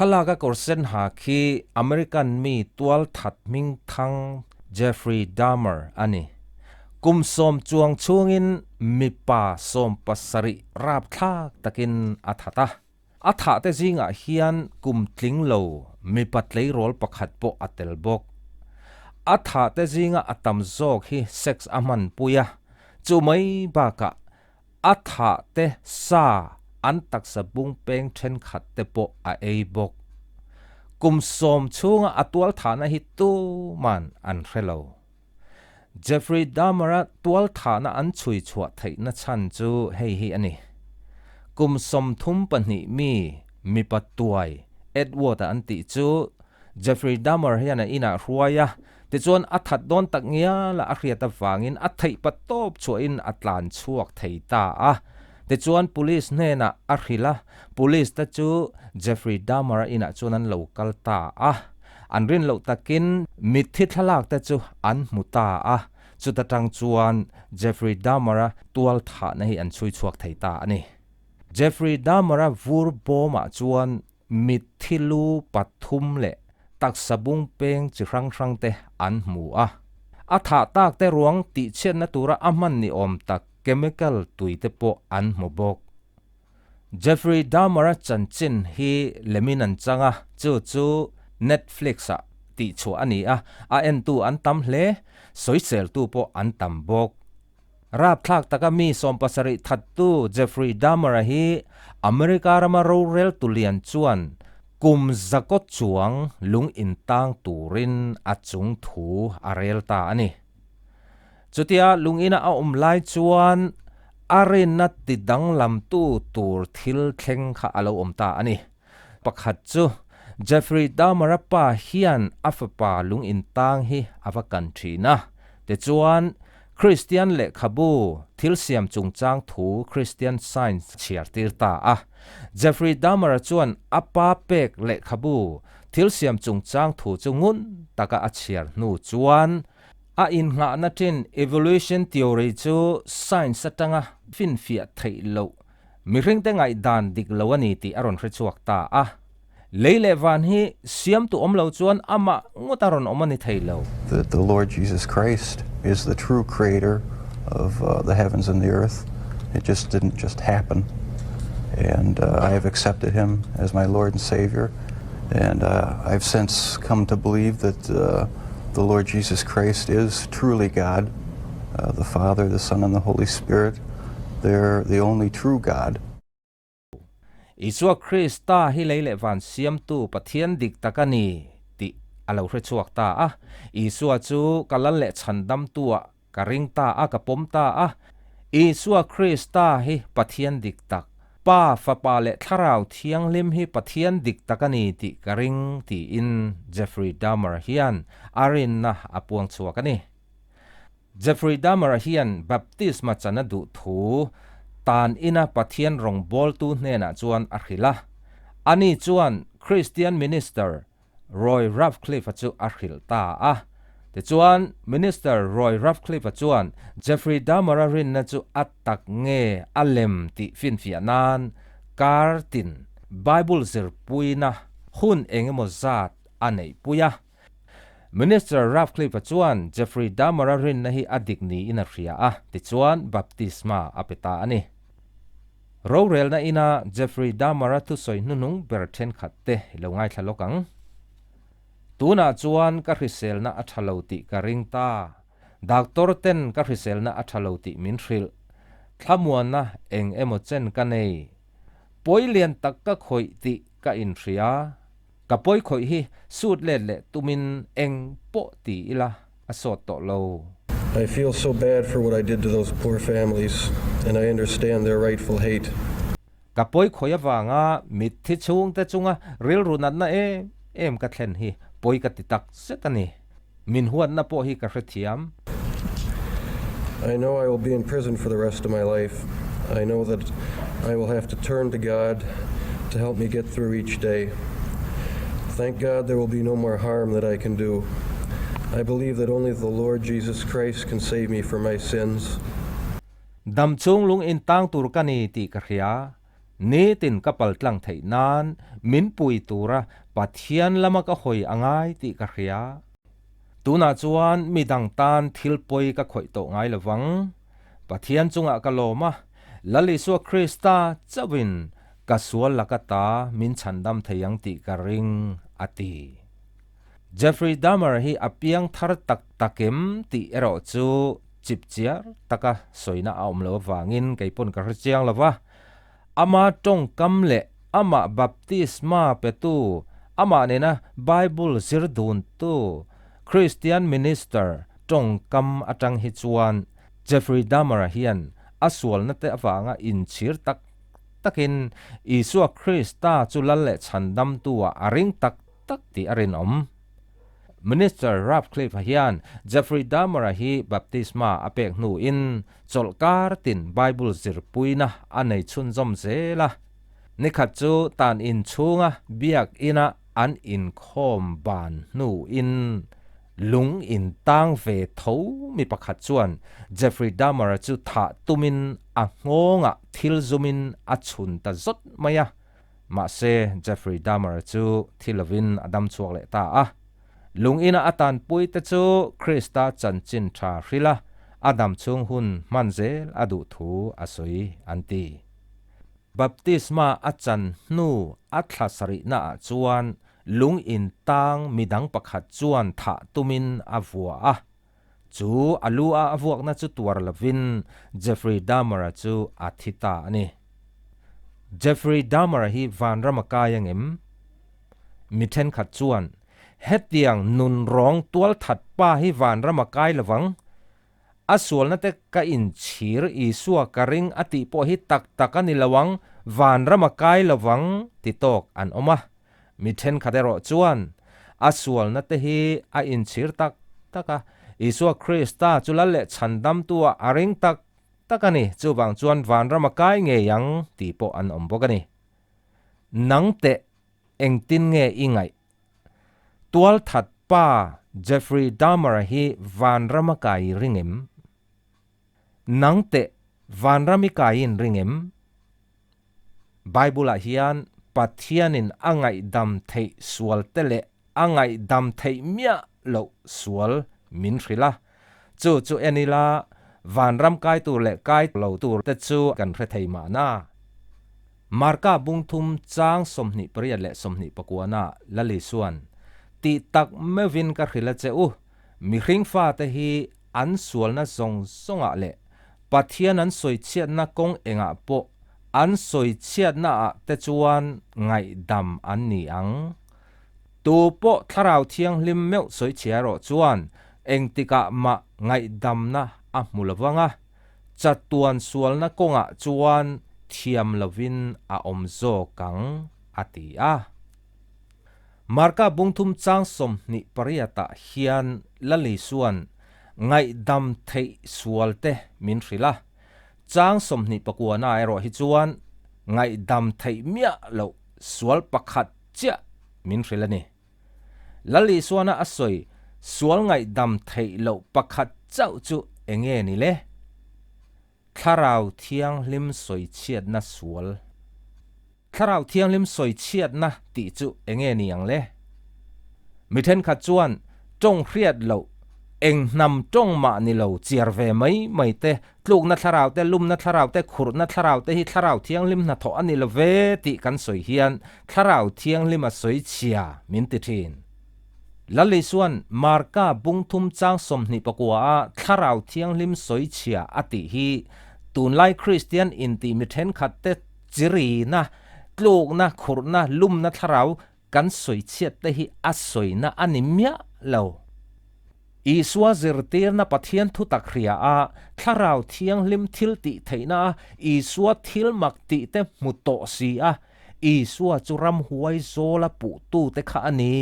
thalaga korsen ha khi American mi tual that ming thang Jeffrey Dahmer ani kum som chuang chungin mi pa som pasari rap thak takin athata atha te zinga hian kum tlinglo mi patlei rol pakhat po atel bok atha te zinga atam zok hi sex aman puya chumai baka atha te sa an tak sabung peng then khat te po a ei bok kum som chunga atwal thana hi tu man an hrelo Jeffrey Dahmer twal thana an chui chhuah theina chan chu hei hi ani kum som thum pani mi patuai Edward an ti chu Jeffrey Dahmer hian ina ruaya ti chuan athat don tak ngia la a hriat awangin a thei patop chuin atlan chuak theita a ti chuan police nena a hrila police ta chu Jeffrey Dahmer ina chuan an local ta a an rin lo takin mithi thalak ta chu an muta a chu ta tang chuan Jeffrey Dahmer tual tha na hi an chui chuak theita ani Jeffrey Dahmer vur boma chuan mithilu pathum le tak sabung peng chi rang te an mu a atha tak te ruang ti chen na tura aman ni om tak chemical tuite po an mobok Jeffrey Dahmer chanchin hi leminan changa chu Netflix a ti chu ani a en tu an tam hle soisel tu po an tam bok rap thak taka mi som pasari thattu Jeffrey Dahmer hi America rama ro rel tulian chuan kum zakot chuang lung intang turin achung thu arel ta ani chutia lungina a umlai chuan arin na tidang lam tu tur thil thleng kha alo omta ani pakhat chu Jeffrey Dahmer pa hian afapa lung intang hi avakan thina te chuan Christian le khabu thil siam chungchang thu Christian Science chiar tirta a Jeffrey Dahmer chuan apa pek le khabu thil siam chungchang thu chungun taka a chiar nu chuan a in nga na tin evolution theory chu science atanga fin fia thailo mi ring te ngai dan dik lawani ti aron hrechuak ta a leile van hi siam tu omlo chuan ama ngotaron omani thailo the Lord Jesus Christ is the true creator of the heavens and the earth. It just didn't just happen, and I have accepted him as my Lord and Savior, and I've since come to believe that the Lord Jesus Christ is truly God, the Father, the Son, and the Holy Spirit. They're the only true God. Isua Krista hi leile van siam tu pathian dik takani ti alo hrechuak ta a Isua chu kalan le chandam tua karing ta a kapom ta a Isua Krista hi pathian dik tak pa fa pa le tharau thiang lim hi pathian dik takani ti karing ti in Jeffrey Dahmer hian arin na apuang chuakani Jeffrey Dahmer hian baptisma chana du thu tan ina pathian rong bol tu nena chuan arhila ani chuan Christian minister Roy Ratcliffe chu arhil ta a te chuan minister Roy Ratcliffe chuan Jeffrey Dahmer rin na chu atak nge alem ti fin fianan kartin Bible zir puina hun engemo zat anei puya Minister Ratcliffe chuan Jeffrey Dahmer rin na hi adik ni ina ria a ti chuan baptisma apeta ani Rorel na ina Jeffrey Dahmer tu soi nunung berthen khatte longai thalokang tuna chuan ka hrisel na athaloti ka ringta doctor ten ka hrisel na athaloti min thril thlamuan na eng emochen ka nei poilian tak ka khoi ti ka in thria ka poi khoi hi sut le tumin eng po ti ila asot to lo I feel so bad for what I did to those poor families, and I understand their rightful hate. Kapoi khoya wanga mithi chung ta chunga ril runat na em ka thlen hi poi ka titak setani min huat na po hi ka hrethiam I know I will be in prison for the rest of my life. I know that I will have to turn to God to help me get through each day. Thank God there will be no more harm that I can do. I believe that only the Lord Jesus Christ can save me from my sins. Dam chung lung in tang tur kani ti ka hria นี้ตินกับปลตังไทยนานมินปุยตูระปัทเทียนละมะก็หอยอ่างติกะเรียตูน่าจวนมีดังตานทิลปอยก็ข่อยโตไงละวังปัทเทียนจงอะกะโลมาละลิสัวคริสตาจะวินกะสวลละกะตามินฉันดำไทยังติกะริงอติเจฟฟรีย์ดัมเมอร์ฮีอเปียงทาร์ตักตะเข็มติเอโรจูจิบเจียร์ตะกะสวยน่าเอามเลววางินไกปนกระเจียงละวะอามาจงกำเละอามาบัพติสมาเปตูอามาเนี่ยนะไบเบิลซิรดูนตูคริสเตียนมินิสเตอร์จงกำอาจังฮิจวนเจฟฟรีย์ดัมเมอร์เฮียนอาสวลนัตเตอฟางอินชีร์ตักตักินอิสุคริสตาจุลเละฉันดำตัวอาริงตักตักติอารินอมMinister Radcliffe hian Jeffrey Dahmer hi baptisma apek nu in cholkar tin Bible zirpuina anei chun zom zela nikhat chu tan in chunga biak ina an in khom ban nu in lung in tang ve tho mi pakhat chuan Jeffrey Dahmer chu tha tumin a ngonga thil zumin a chun ta zot maya ma se Jeffrey Dahmer chu thilovin adam chuak le ta a lung ina atan pui te chu Krista chanchin tha hrila adam chung hun manzel adu thu asoi anti baptisma achan nu athlasari na chuan lung in tang midang pakhat chuan tha tumin avua a chu alua avuak na chu tuar lovin Jeffrey Dahmer chu athita ani Jeffrey Dahmer hi van ramakayangem mithen khat chuan hetiang nun rong tual that pa hi van ramakai lawang aswal na te ka in chir isua karing ati po hi tak takani lawang van ramakai lawang titok an oma mithen khatero chuan aswal na te hi a in chir tak taka isua krista chulale chandam tua aring tak takani chuwang chuan van ramakai nge yang ti po an ombokani nangte engtin nge ingai tual that pa Jeffrey Dahmer hi van ramakai ringem nangte van ramikai in ringem Bible hian pathianin angai dam thei sual tele angai dam thei mia lo sual min thrila chu enila van ram kai tu le kai lo tu te chu kan hre thei ma na marka bungthum chang somni priya le somni pakwana lali suan ti tak mevin ka khila cheu mi hring fa te hi an sual na zong zonga le pathian an soi chiat na kong enga po an soi chiat na te chuan ngai dam an ni ang tu po tharau thiang lim meu soi chiaro chuan engtika ma ngai dam na a mulawanga chatuan sual na konga chuan thiam lovin a omzo kang ati a marka bungthum chang som ni pariata hian lali suan ngai dam thei sualte min thrila chang som ni pakwana ero hi chuan ngai dam thei mia lo sual pakhat cha min thrilani lali suana asoi sual ngai dam thei lo pakhat chau chu enge ni le tharau thiang lim soi chiat na sual tharau thiang lim soi chiat na ti chu enge ni ang le mithen khat chuan tong hriat lo eng nam tong ma ni lo chiar ve mai te tluk na tharau te lum na tharau te khur na tharau te hi tharau thiang lim na tho ani lo ve ti kan soi hian tharau thiang lim a soi chia min ti thin lali suan marka bungthum chang som ni pakwa tharau thiang lim soi chia ati hi tunlai Christian in ti mithen khat te chiri na tluk na khur na lum na tharau kan soi chiat te hi asoi na animia lo iswa zirtir na pathian thu takria a tharau thiang lim thil ti theina iswa thil mak ti te muto si a iswa churam huai zola pu tu te kha ani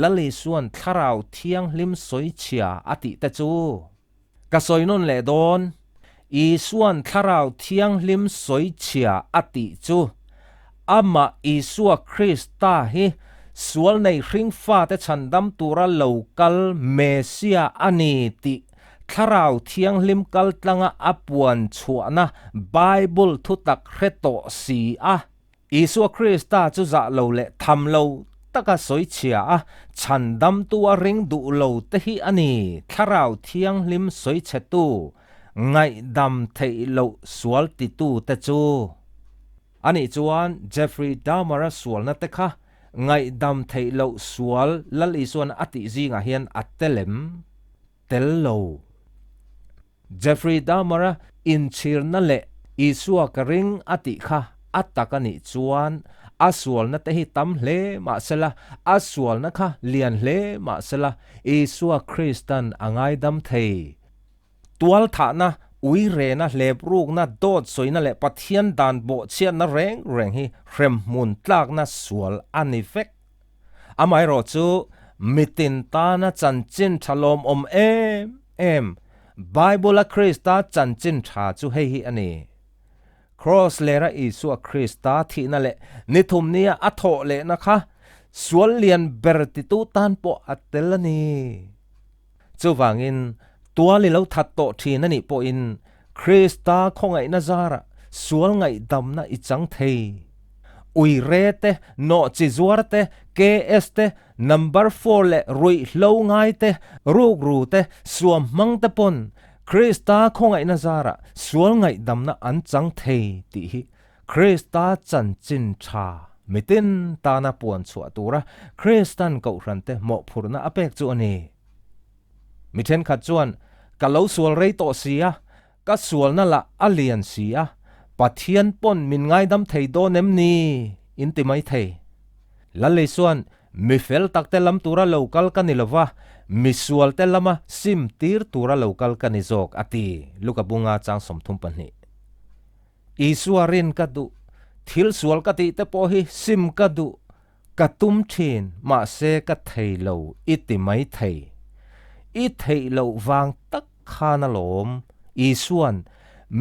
lali suan tharau thiang lim soi chia ati te chu ka soinon le don iswan tharau thiang lim soi chia ati chu ama isua Krista hi sual nei hring fa te chandam tura local mesia ani ti tharau thiang lim kal tlanga apuan chuana Bible thu tak hreto si a Isu Krista chu za lo le tham lo taka soi chia a chandam tu a ring du lo te hi ani tharau thiang lim soi chetu ngai dam thei lo sual ti tu te chu ani chuan Jeffrey Dahmer sual na te kha ngai dam thei lo sual lal isuan ati zinga hian atelem tel lo Jeffrey Dahmer in chir na le isua ka ring ati kha atakani chuan asual na te hi tam hle ma sela asual na kha lian hle ma sela isua Christian angai dam thei tual tha na ui re na lep ruk na dot soi na le pathian dan bo chian na reng reng hi rem mun tlak na sual anifek amai ro chu mitin ta na chan chin thalom em Bible a Krista chan chin tha chu hei hi ani cross lera Isua Krista thi na le nithum nia atho le na kha sual lian berti tu tan po atelani chu wangin tua li lo that to thi na ni po in Krista khongai na zara sual ngai dam na I chang thei ui re te no chi zuar te KS te number 4 le rui hlo ngai te ruk ru te suam mang te pon Krista khongai na zara sual ngai dam na an chang thei ti hi Krista chan chin tha mitin ta na puan chua tura Kristan ko ran te mo phurna apek chu ani mi then khat chuan ka lo sual rei to sia ka sual na la alian sia pathian pon min ngai dam thei do nem ni in ti mai thei lalei suan mi fel takte lam tura local kanilawa mi sual te lama sim tir tura local kanizok ati luka bunga chang somthum panni isuarin kadu thil sual kati te po hi sim kadu katum thin ma se ka thei lo iti mai thei I thei lo wang tak khana lom isuan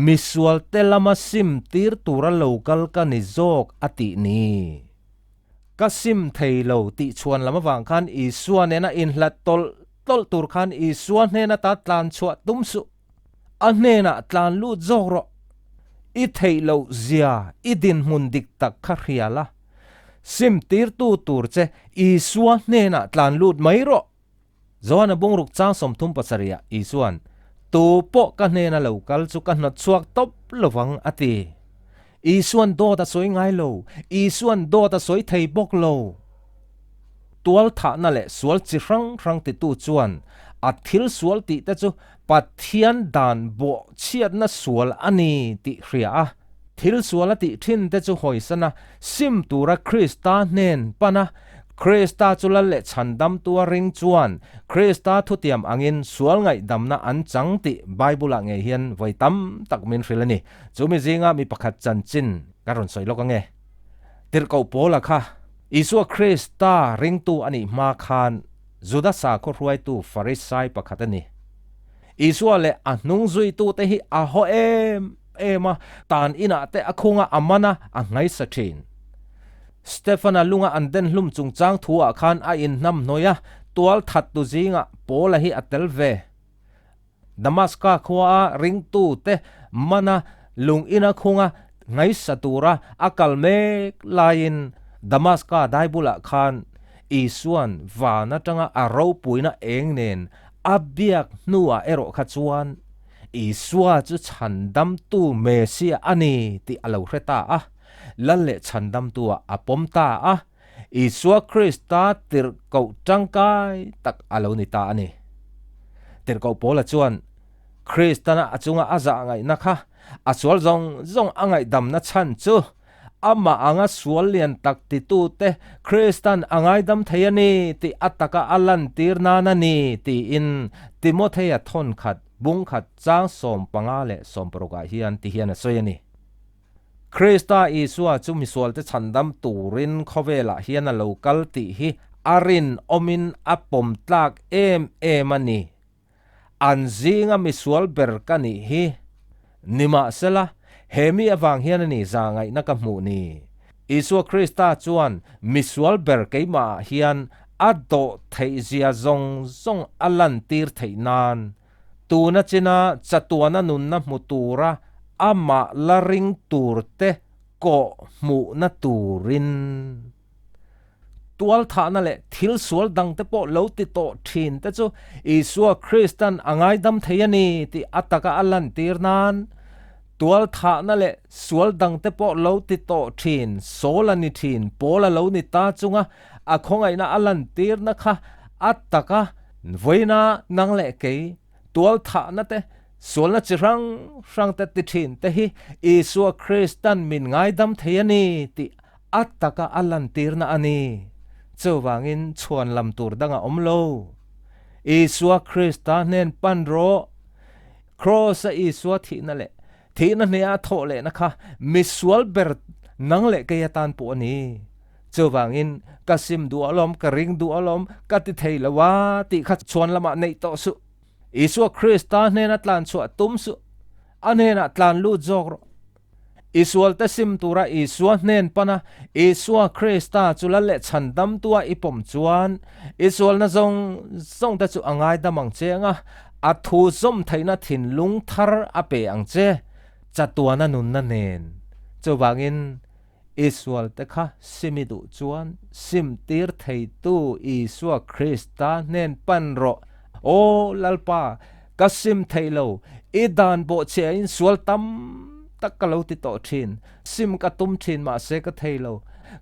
misual telama sim tir tura local kanizok ati ni kasim thei lo ti chuan lama wang khan isuan ena in hlat tol tur khan isuan hena ta tlan chua tumsu anena tlan lu zoro I thei lo zia idin mun dik tak khariala sim tir tu tur che isuan hena tlan lut mai ro Zoana bungruk chang somthum pasaria isuan tu po ka hena local chu ka not chuak top lowang ati isuan do ta soi ngai lo isuan do ta soi thei bok lo tual tha na le sual chi rang ti tu chuan athil sual ti ta chu pathian dan bo chiat na sual ani ti hria thil sual ati thin te chu hoisana sim tura Krista nen pana Krista chulal le chandam tua ring chuan Krista thutiam angin sual ngai damna an chang ti Bible nge hian voitam tak min rilani chumi zinga mi pakhat chanchin karon soi lokange tir ko pola kha Isua Krista ring tu ani ma khan Judasa ko ruai tu Pharisai pakhatani Isua le anung zui tu te hi a ho ema tan ina te akhunga amana angai sathin Stefana lunga anden hlum chung chang thua khan a in nam noya tual that tu zinga pola hi atelve Damaska khwa ring tu te mana lung ina khunga ngai satura akal mek lain Damaska daibula khan isuan wana tanga aro puina engnen abiak nuwa ero khachuan isua chu chandam tu mesia ani ti alo reta a lalle chandam tua apomta a Isua Krista tir ko tangkai tak alo ni ta ani tir ko pola chuan Kristana achunga aza ngai nakha asual zong angai dam na chan chu ama anga sual lian tak ti tu te Kristan angai dam thayani ti ataka alan tir nana ni ti in Timothea thon khat bung khat chang som pangale som proga hian ti hian soyani Krista Isua chumi sual te chandam turin khovela hian a local ti hi arin omin apom tlak emani anzinga misual berkani hi nima sela hemi awang hian ani zangai nakamu ni Isua Krista chuan misual berkeima hian ado theizia zong alan tir theinan tuna china chatuana nunna mutura ama laring turte ko mu na turin tual tha na le thil sual dang te po lo ti to thin te chu Isua Christian angai dam theiani ti ataka alan tirnan tual tha na le sual dang te po lo ti to thin solani thin pola lo ni ta chunga a khongai na alan tir na kha ataka voina nang le ke tual tha na te sual na chirang rang te ti thin te hi Isua Christian min ngai dam theiani ti ataka alan tir na ani chawangin chuan lam tur danga omlo Isua Christa nen panro cross a Isua thi na le thi na nia tho le na kha misual ber nang le ke tan pu ani chawangin kasim du alom ka ring du alom ka ti thei lawa ti kha chuan lama nei to su Isua Christa nen atlan chu tum su anena tlan lu jok Isual ta sim tura Isua nen pana Isua Christa chula le chandam tua ipom chuan Isual na zong ta chu angai damang chenga athu zom thaina thin lung thar ape angche chatua na nun na nen chawangin Isual te kha simidu chuan sim tir thei tu Isua Christa nen panro o lalpa kasim thailo idan bo che in sual tam takalo ti to thin sim ka tum thin ma se ka thailo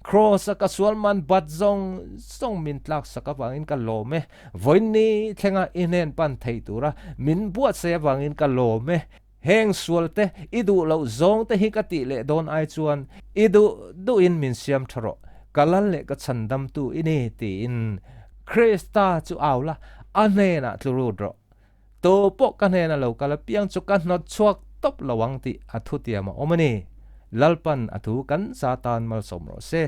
cross ka sual man bat zong min tlak saka wangin ka lo me voini thenga inen pan thei tura min buat se wangin ka lo me heng sual te idu lo zong te hi ka ti le don ai chuan idu du in min siam tharo kalal le ka chandam tu ini ti in Krista chu awla anena tlurudro to po kanena lo kala piang chu kan not chuak top lawang ti athu tiama omani lalpan athu kan satan mal somro se